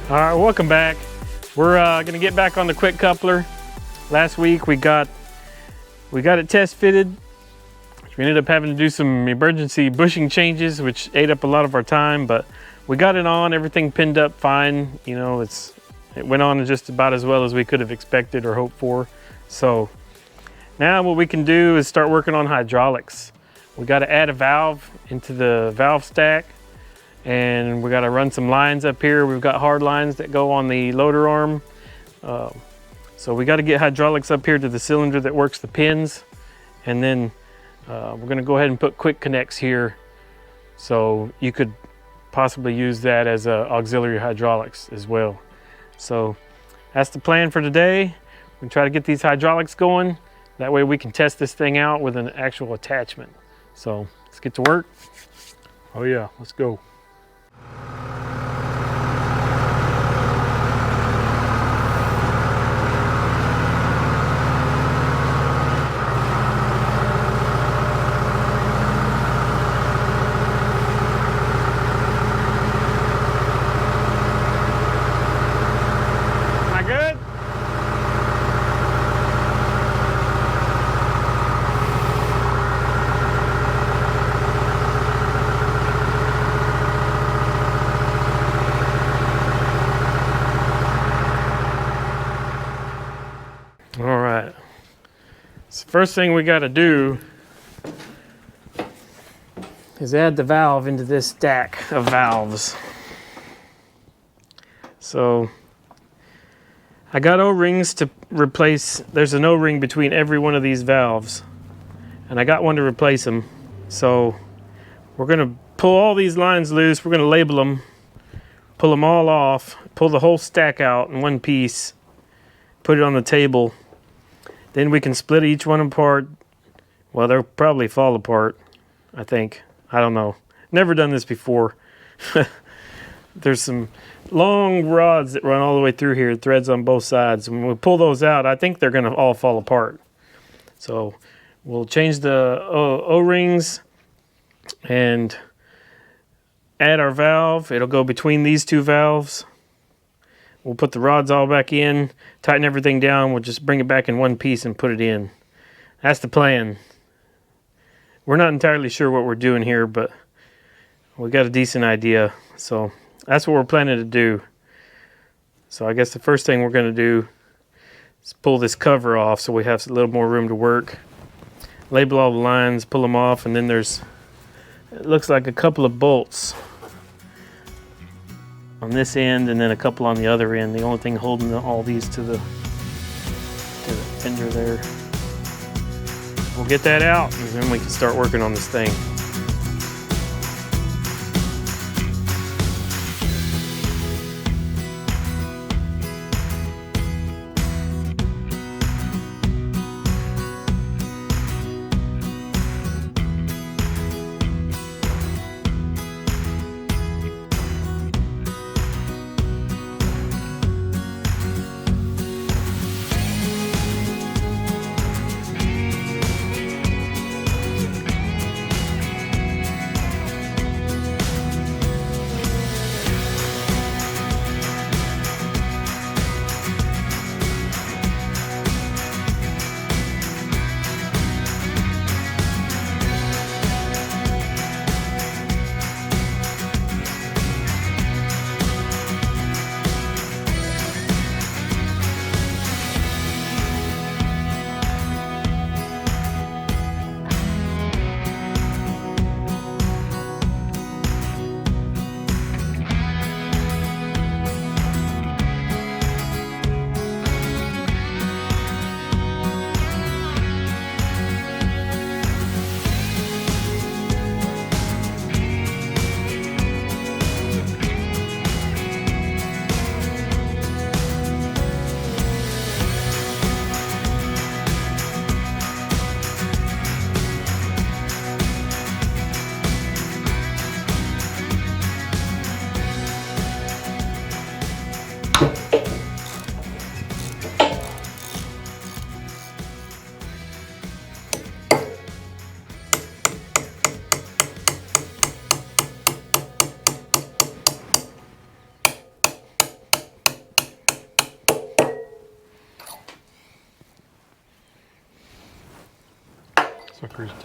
All right, welcome back. We're gonna get back on the quick coupler. Last week we got it test fitted. We ended up having to do some emergency bushing changes, which ate up a lot of our time, but we got it on, everything pinned up fine. You know, it went on just about as well as we could have expected or hoped for. So now what we can do is start working on hydraulics. We got to add a valve into the valve stack, and we got to run some lines up here. We've got hard lines that go on the loader arm. So we got to get hydraulics up here to the cylinder that works the pins, and then we're going to go ahead and put quick connects here, so you could possibly use that as auxiliary hydraulics as well. So that's the plan for today. We try to get these hydraulics going. That way we can test this thing out with an actual attachment. So let's get to work. Oh yeah, let's go. All right, so first thing we got to do is add the valve into this stack of valves. So I got O-rings to replace. There's an O-ring between every one of these valves, and I got one to replace them. So we're gonna pull all these lines loose. We're gonna label them, pull them all off, pull the whole stack out in one piece, put it on the table. Then we can split each one apart. Well, they'll probably fall apart, I think. I don't know. Never done this before. There's some long rods that run all the way through here, threads on both sides. And when we pull those out, I think they're gonna all fall apart. So we'll change the O-rings and add our valve. It'll go between these two valves. We'll put the rods all back in, tighten everything down. We'll just bring it back in one piece and put it in. That's the plan. We're not entirely sure what we're doing here, but we got a decent idea. So that's what we're planning to do. So I guess the first thing we're going to do is pull this cover off so we have a little more room to work. Label all the lines, pull them off, and then it looks like a couple of bolts on this end and then a couple on the other end. The only thing holding all these to the fender there. We'll get that out and then we can start working on this thing.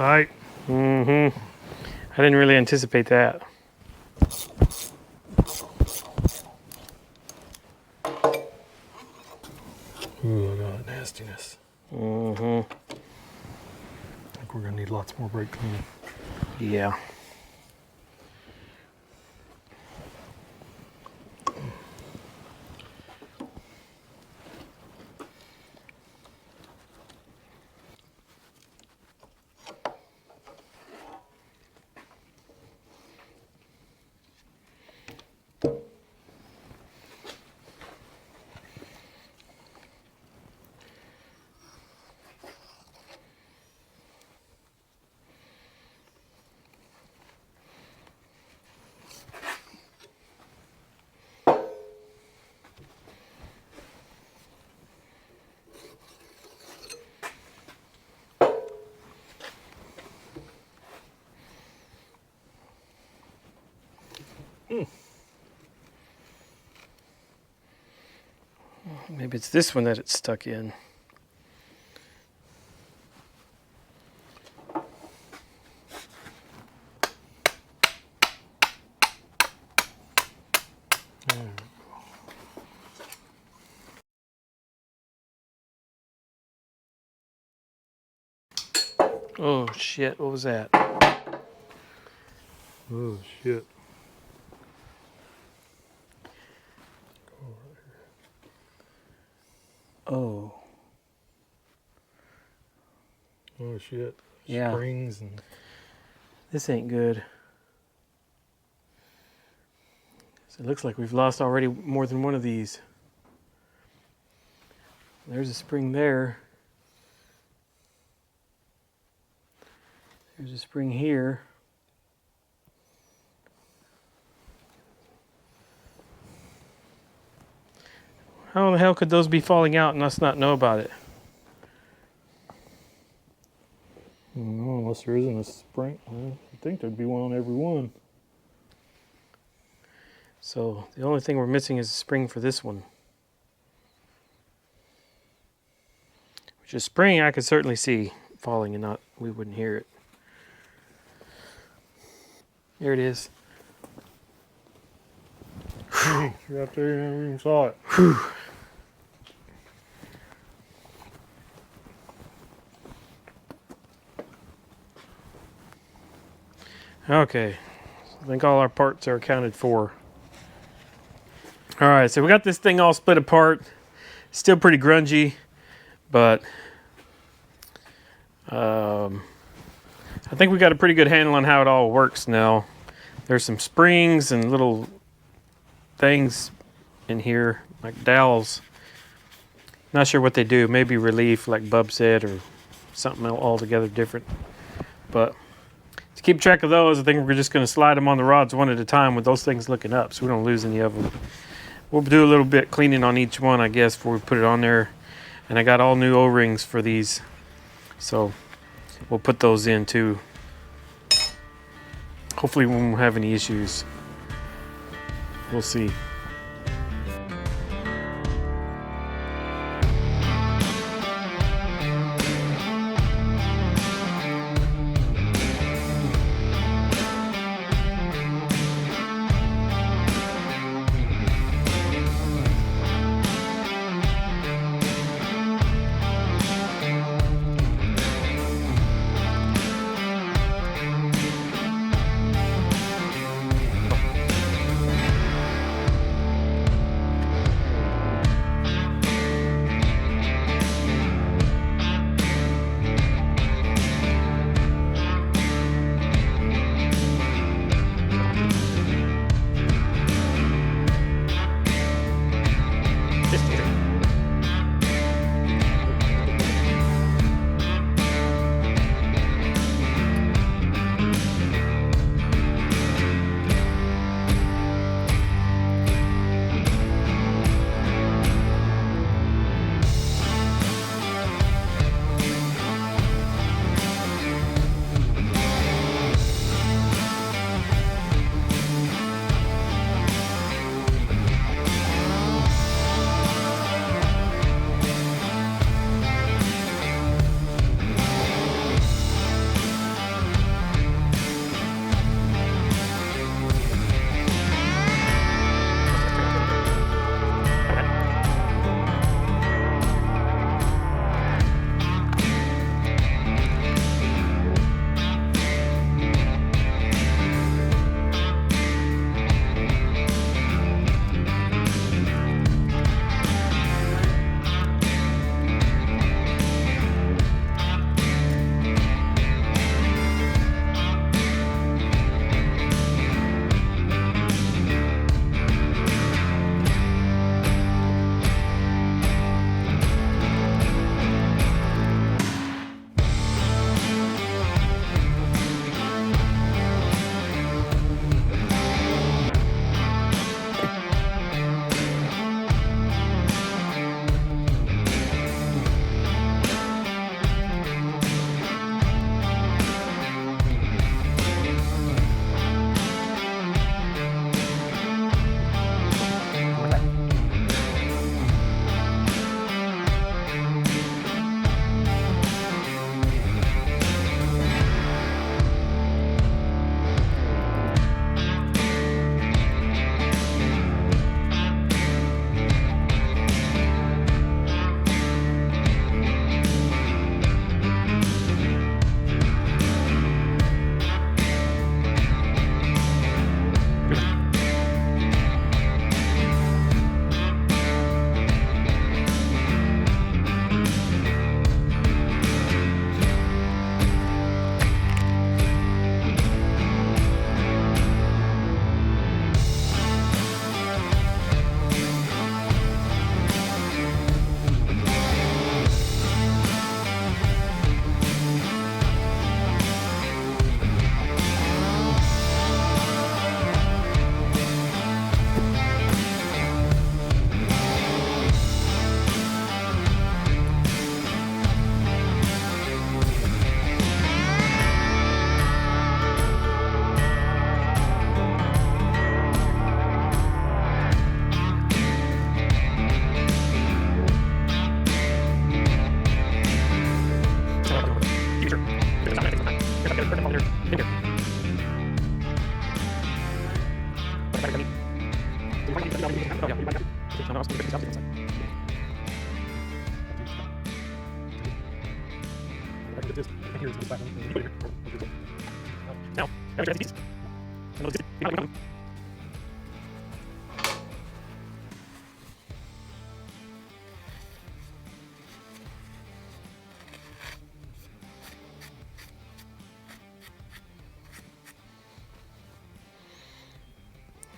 tight. Mm-hmm. I didn't really anticipate that. Ooh, look at that nastiness. Mm-hmm. I think we're gonna need lots more brake cleaning. Yeah. Maybe it's this one that it's stuck in. Oh shit, what was that? Oh shit. Oh. Oh shit. Yeah. Springs and This ain't good. So it looks like we've lost already more than one of these. There's a spring there. There's a spring here. How the hell could those be falling out and us not know about it? I don't know, unless there isn't a spring. I think there'd be one on every one. So the only thing we're missing is a spring for this one. Which is spring I could certainly see falling and not we wouldn't hear it. Here it is. Hey, you're out there, you never even saw it. Whew. Okay, I think all our parts are accounted for. All right, so we got this thing all split apart. Still pretty grungy, but I think we got a pretty good handle on how it all works now. There's some springs and little things in here, like dowels. Not sure what they do. Maybe relief, like Bub said, or something altogether different. But to keep track of those, I think we're just going to slide them on the rods one at a time with those things looking up so we don't lose any of them. We'll do a little bit cleaning on each one, I guess, before we put it on there. And I got all new O-rings for these, so we'll put those in too. Hopefully we won't have any issues. We'll see.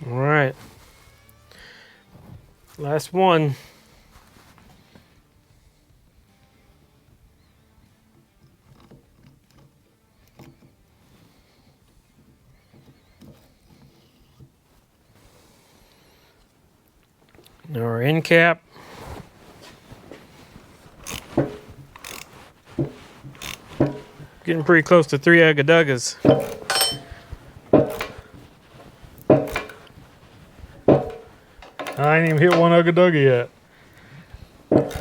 All right. Last one. Our end cap. Getting pretty close to 3 Ugga-Duggas. I ain't even hit one Ugga-Dugga yet.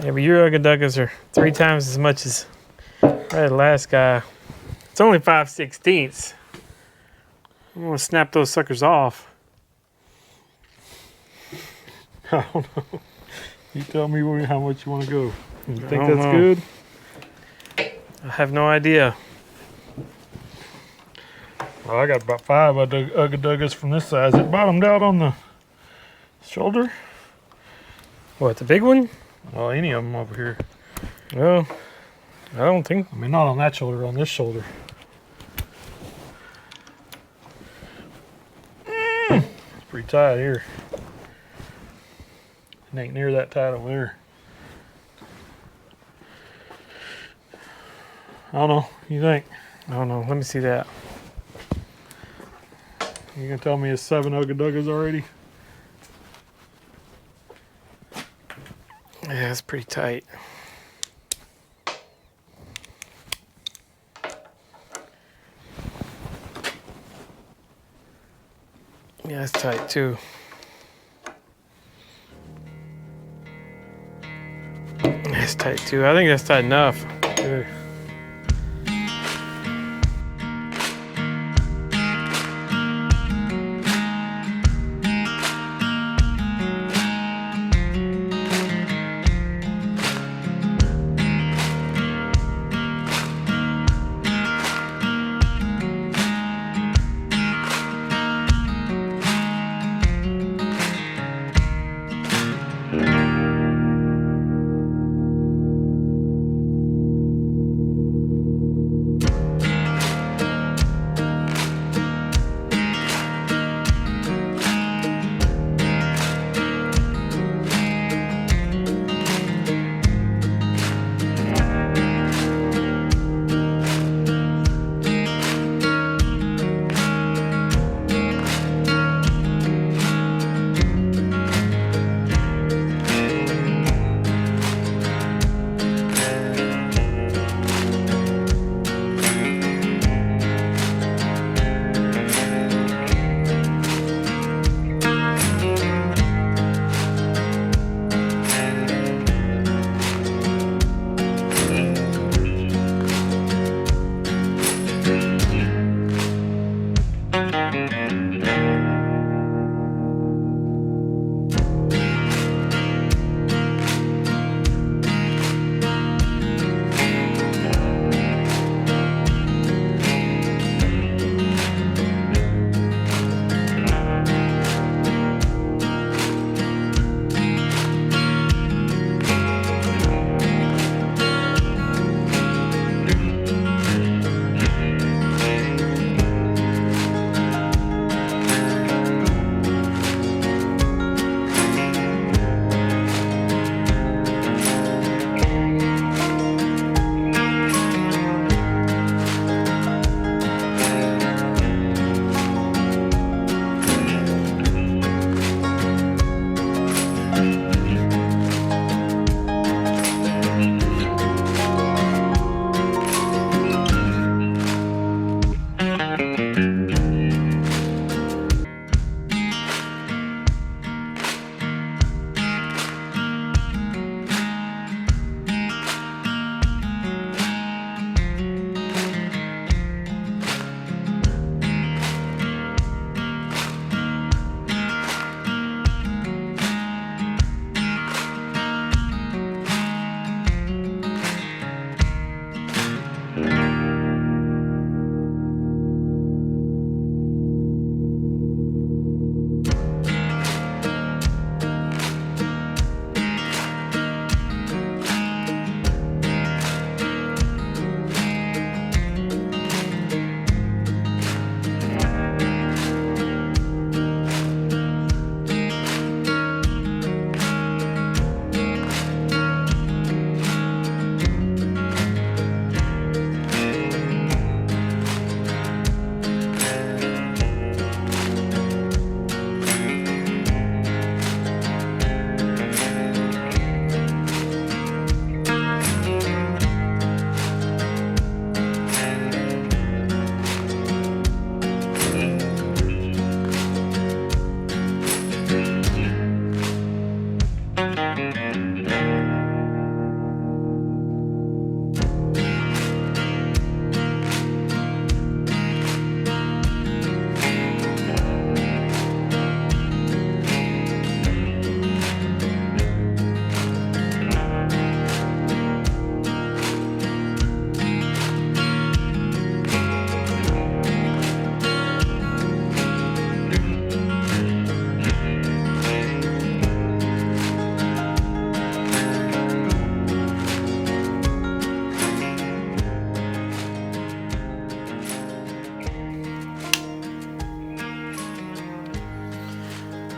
Yeah, but your Ugga-Duggas are 3 times as much as that last guy. It's only 5/16. I'm gonna snap those suckers off. I don't know. You tell me how much you want to go. You think don't that's know. good? I have no idea. Well, I got about 5 Ugga-Duggas from this size. It bottomed out on the shoulder. What, the big one? Well, any of them over here. Well, I don't think. I mean, not on that shoulder, on this shoulder. It's pretty tight here. It ain't near that tight over there. I don't know. You think? I don't know. Let me see that. You gonna tell me it's 7 Ugga-Duggas already? Yeah, it's pretty tight. Yeah, it's tight too. It's tight too. I think that's tight enough. Okay.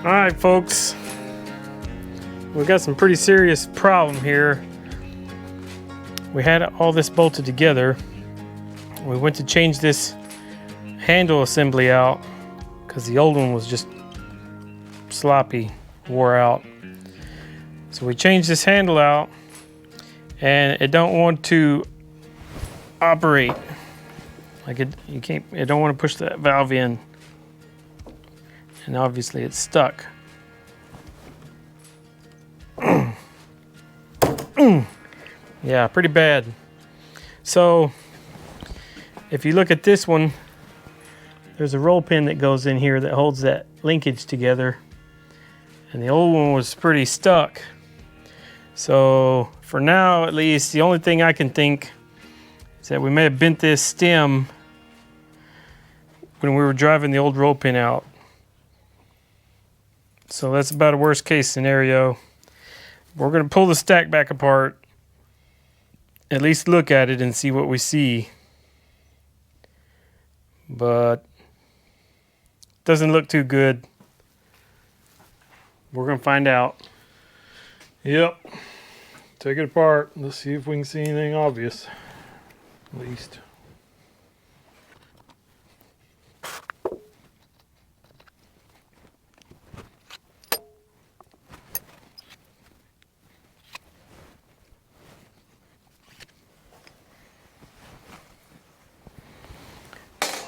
All right, folks. We've got some pretty serious problem here. We had all this bolted together. We went to change this handle assembly out because the old one was just sloppy, wore out. So we changed this handle out, and it don't want to operate. Like it don't want to push that valve in. And obviously it's stuck. Yeah, pretty bad. So if you look at this one, there's a roll pin that goes in here that holds that linkage together. And the old one was pretty stuck. So for now, at least, the only thing I can think is that we may have bent this stem when we were driving the old roll pin out. So that's about a worst case scenario. We're going to pull the stack back apart, at least look at it and see what we see. But doesn't look too good. We're going to find out. Yep. Take it apart. Let's see if we can see anything obvious. At least.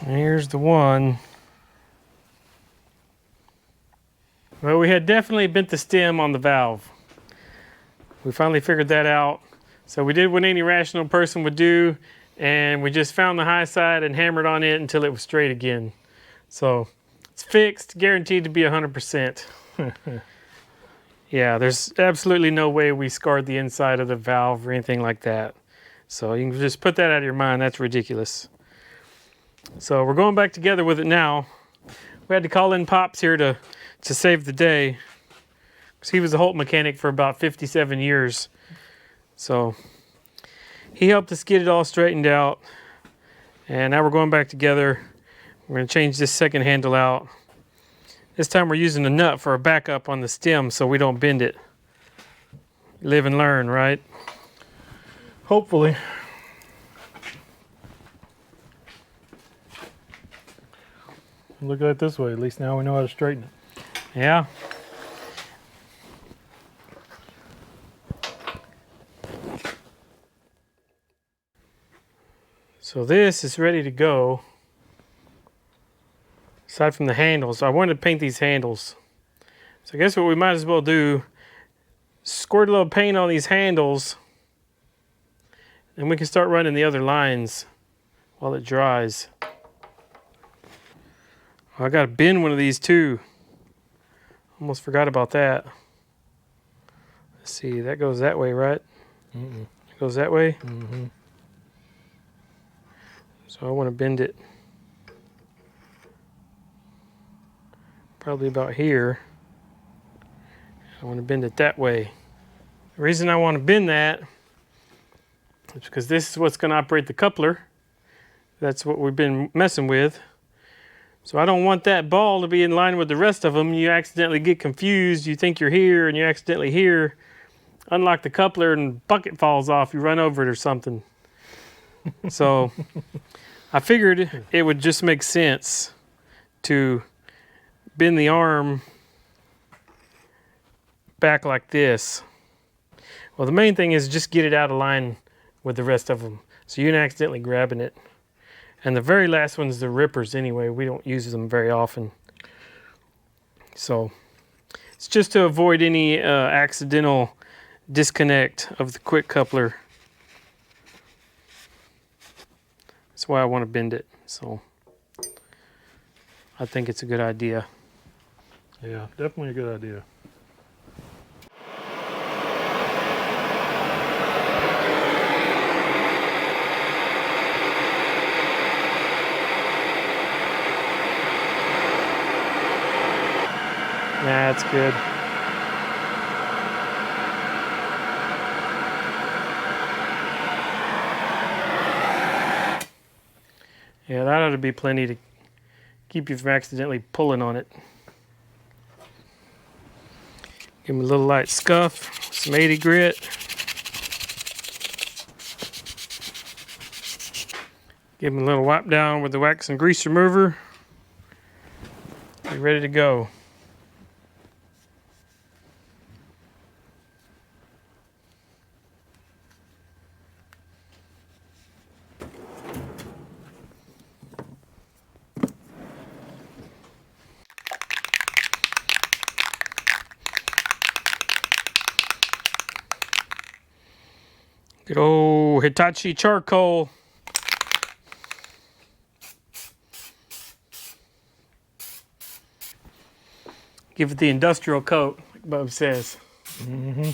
Here's the one. Well, we had definitely bent the stem on the valve. We finally figured that out. So we did what any rational person would do, and we just found the high side and hammered on it until it was straight again. So it's fixed, guaranteed to be 100%. Yeah, there's absolutely no way we scarred the inside of the valve or anything like that. So you can just put that out of your mind. That's ridiculous. So we're going back together with it now. We had to call in Pops here to save the day, because he was a Holt mechanic for about 57 years. So he helped us get it all straightened out. And now we're going back together. We're going to change this second handle out. This time we're using a nut for a backup on the stem so we don't bend it. Live and learn, right? Hopefully. Look at it this way. At least now we know how to straighten it. Yeah. So this is ready to go. Aside from the handles, I wanted to paint these handles. So I guess what we might as well do, squirt a little paint on these handles, and we can start running the other lines while it dries. Oh, I gotta bend one of these too. Almost forgot about that. Let's see, that goes that way, right? Mm-mm. It goes that way? Mm-hmm. So I want to bend it probably about here. I want to bend it that way. The reason I want to bend that is because this is what's going to operate the coupler. That's what we've been messing with. So I don't want that ball to be in line with the rest of them. You accidentally get confused. You think you're here and you're accidentally here. Unlock the coupler and bucket falls off. You run over it or something. So I figured it would just make sense to bend the arm back like this. Well, the main thing is just get it out of line with the rest of them, so you're not accidentally grabbing it. And the very last one's the rippers anyway. We don't use them very often. So it's just to avoid any accidental disconnect of the quick coupler. That's why I want to bend it. So I think it's a good idea. Yeah, definitely a good idea. That's good. Yeah, that ought to be plenty to keep you from accidentally pulling on it. Give him a little light scuff, some 80 grit. Give him a little wipe down with the wax and grease remover. Be ready to go. Good old Hitachi charcoal. Give it the industrial coat, like Bub says. Mm-hmm.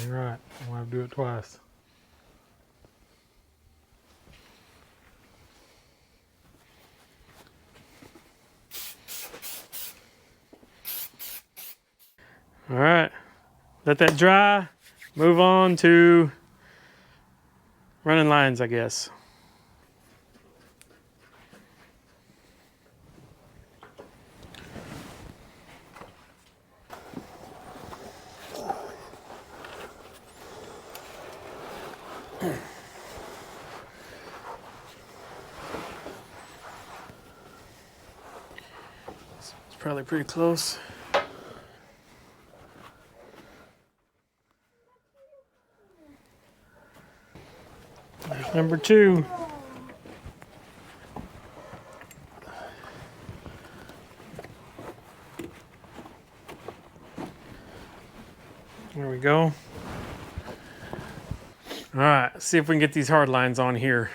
You're right. I'm gonna have to do it twice. All right, let that dry. Move on to running lines, I guess. It's probably pretty close. There's number 2. There we go. All right, let's see if we can get these hard lines on here.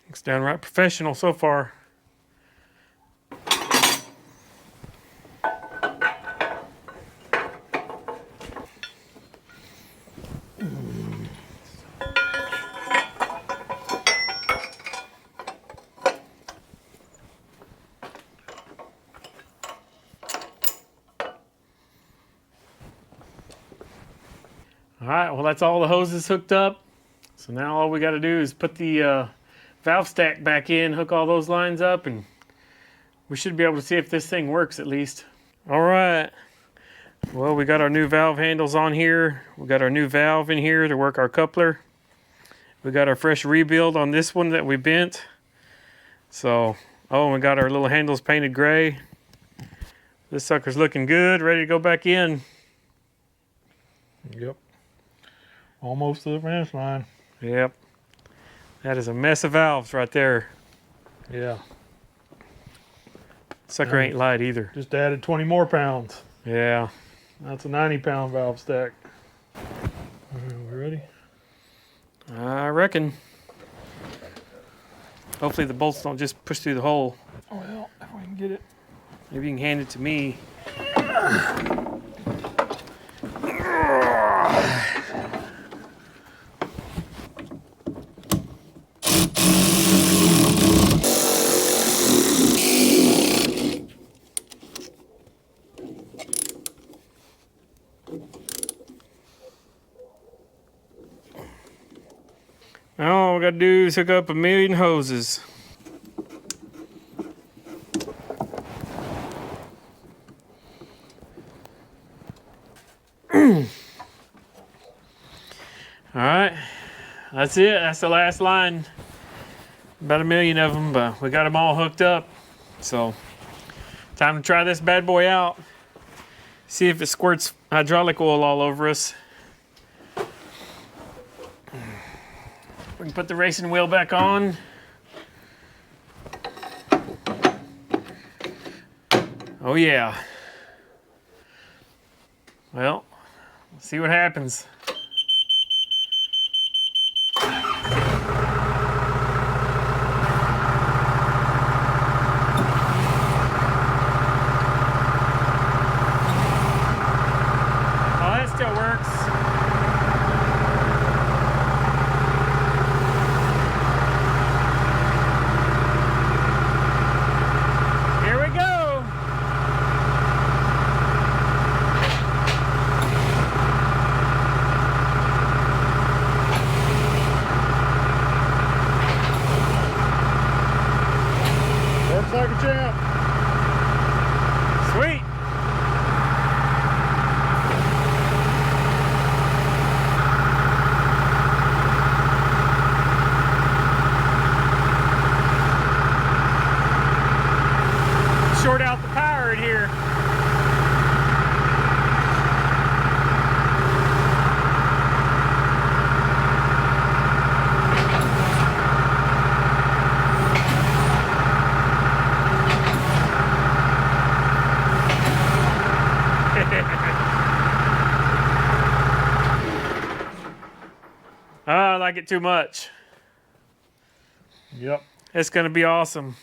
Looks downright professional so far. All right, well, that's all the hoses hooked up. So now all we got to do is put the valve stack back in, hook all those lines up, and we should be able to see if this thing works at least. All right, well, we got our new valve handles on here. We got our new valve in here to work our coupler. We got our fresh rebuild on this one that we bent. So, oh, and we got our little handles painted gray. This sucker's looking good, ready to go back in. Yep. Almost to the finish line. Yep. That is a mess of valves right there. Yeah. Sucker ain't light either. Just added 20 more pounds. Yeah. That's a 90-pound valve stack. We ready? I reckon. Hopefully the bolts don't just push through the hole. Well, if we can get it. Maybe you can hand it to me. All we gotta do is hook up 1,000,000 hoses. All right, that's it. That's the last line. About 1,000,000 of them, but we got them all hooked up. So, time to try this bad boy out. See if it squirts hydraulic oil all over us. We can put the racing wheel back on. Oh yeah. Well, let's see what happens. it too much. Yep. It's going to be awesome.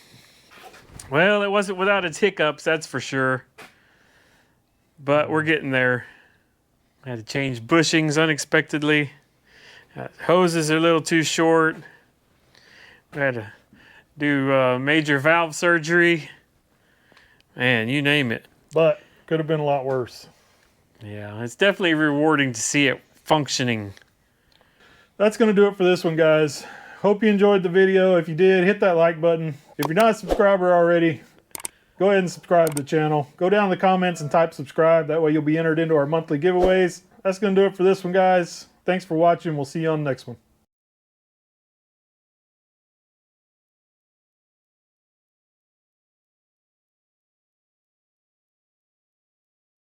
Well, it wasn't without its hiccups, that's for sure. But we're getting there. I had to change bushings unexpectedly. Hoses are a little too short. We had to do major valve surgery. Man, you name it. But could have been a lot worse. Yeah, it's definitely rewarding to see it functioning. That's going to do it for this one, guys. Hope you enjoyed the video. If you did, hit that like button. If you're not a subscriber already, go ahead and subscribe to the channel. Go down in the comments and type subscribe. That way you'll be entered into our monthly giveaways. That's going to do it for this one, guys. Thanks for watching. We'll see you on the next one.